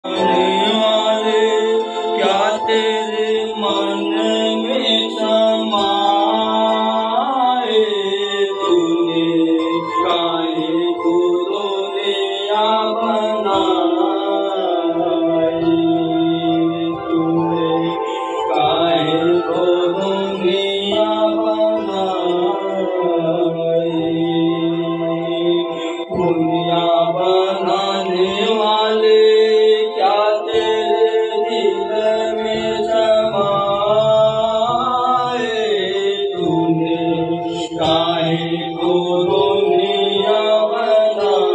आने वाले क्या तेरे मन में समाए, तूने काहे को दुनिया बनाई, तूने काहे को दुनिया बनाई। दुनिया बनाने वाले क्या तेरे दिल में समाए, तूने काहे को दुनिया बनाई,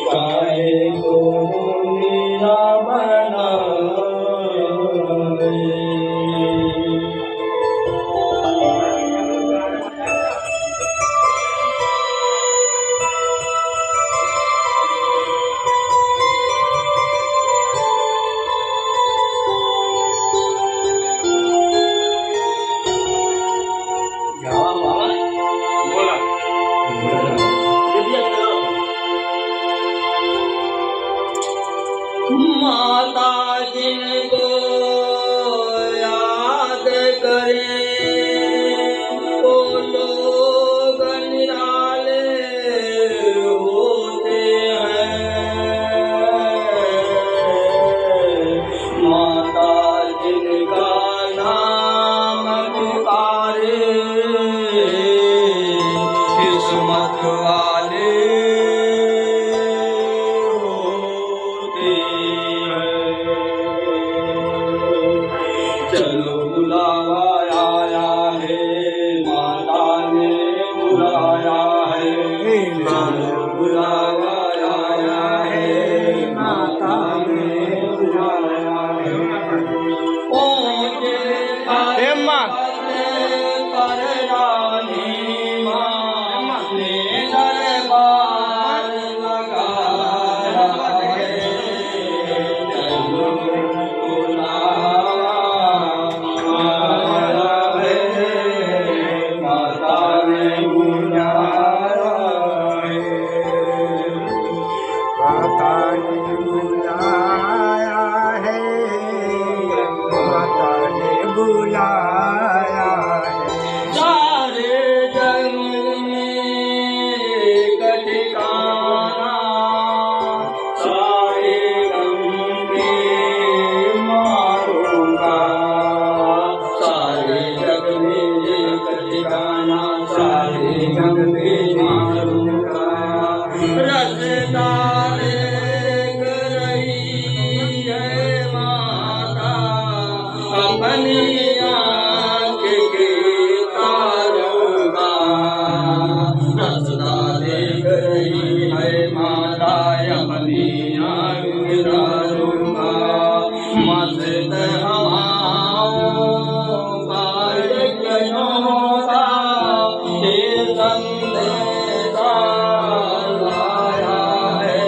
काहे को दुनिया बनाई। माता जिनको याद करें वो लोग निराले होते हैं। माता जिनका नाम पुकारे किस्मत वाले होते हैं। चलो बुलावा आया है, माता ने बुलाया है, चलो बुलावा आया है, माता ने बुलाया है। पहुँचे पर रानी माँ ने दरबार लगाया है। चलो बुलावा आया है, माता ने बुलाया है, माता ने बुलाया है, माता ने बुलाया है। सारे जग में एक ठिकाना, सारे गम के मारूंगा, सारे जग में एक ठिकाना, सारे जग में मारूंगा। रास्ता देख रही है माता, अपनी आँख के तारूंगा। रास्ता देख रही है माता, अपनी आँख के तारूंगा। मस्त हवाओं का एक झोंका ये संदेशा लाया है।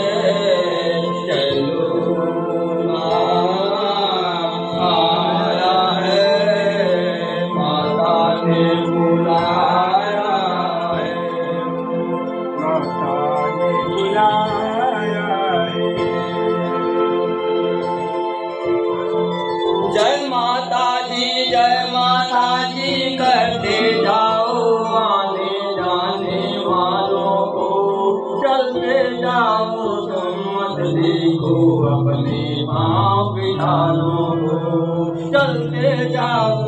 चलो आया है, माता ने बुलाया है, माता ने बुलाया है। जय माता जी करते जाओ आने जाने वालों को, चलते जाओ तुम मत देखो अपने पाँव बिठालों को, चलते जाओ